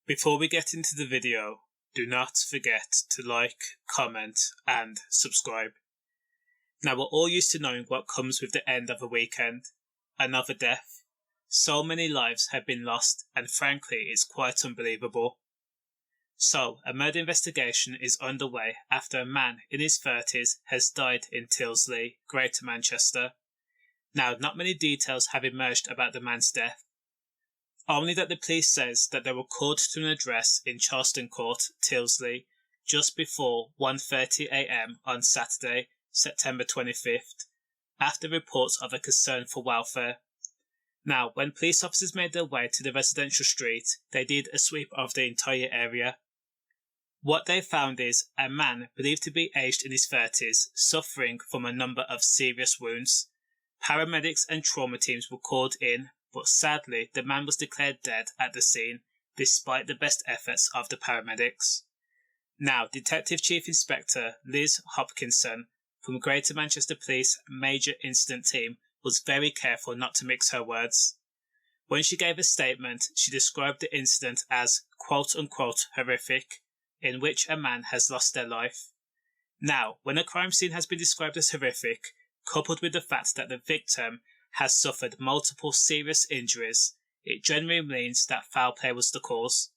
Before we get into the video, do not forget to like, comment and subscribe. Now, we're all used to knowing what comes with the end of a weekend. Another death. So many lives have been lost, and frankly it's quite unbelievable. So, a murder investigation is underway after a man in his 30s has died in Tyldesley, Greater Manchester. Now, not many details have emerged about the man's death. Only that the police says that they were called to an address in Charleston Court, Tyldesley, just before 1:30 a.m. on Saturday, September 25th, after reports of a concern for welfare. Now, when police officers made their way to the residential street, they did a sweep of the entire area. What they found is a man believed to be aged in his 30s, suffering from a number of serious wounds. Paramedics and trauma teams were called in, but sadly the man was declared dead at the scene, despite the best efforts of the paramedics. Now, Detective Chief Inspector Liz Hopkinson from Greater Manchester Police Major Incident Team was very careful not to mix her words. When she gave a statement, she described the incident as quote-unquote horrific, in which a man has lost their life. Now, when a crime scene has been described as horrific, coupled with the fact that the victim has suffered multiple serious injuries, it generally means that foul play was the cause.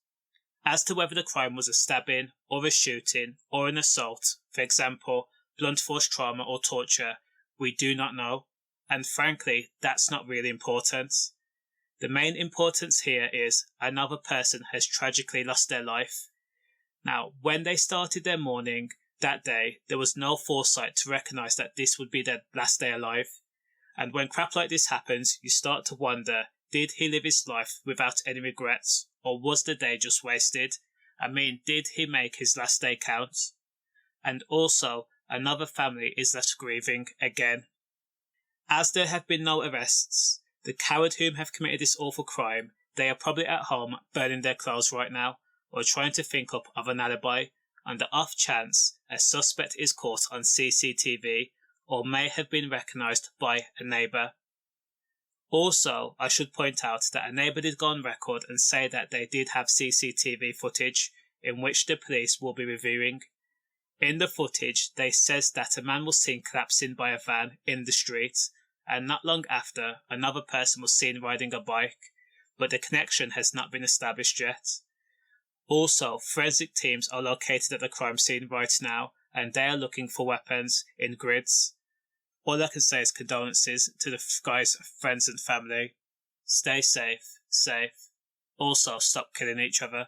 As to whether the crime was a stabbing, or a shooting, or an assault, for example, blunt force trauma or torture, we do not know, and frankly, that's not really important. The main importance here is another person has tragically lost their life. Now, when they started their mourning that day, there was no foresight to recognise that this would be their last day alive. And when crap like this happens, you start to wonder, did he live his life without any regrets? Or was the day just wasted? I mean, did he make his last day count? And also, another family is left grieving again. As there have been no arrests, the coward whom have committed this awful crime, they are probably at home burning their clothes right now, or trying to think up of an alibi, on the off chance a suspect is caught on CCTV, or may have been recognised by a neighbour. Also, I should point out that a neighbour did go on record and say that they did have CCTV footage, in which the police will be reviewing. In the footage, they says that a man was seen collapsing by a van in the street, and not long after, another person was seen riding a bike, but the connection has not been established yet. Also, forensic teams are located at the crime scene right now, and they are looking for weapons in grids. All I can say is condolences to the guy's friends and family. Stay safe. Also, stop killing each other.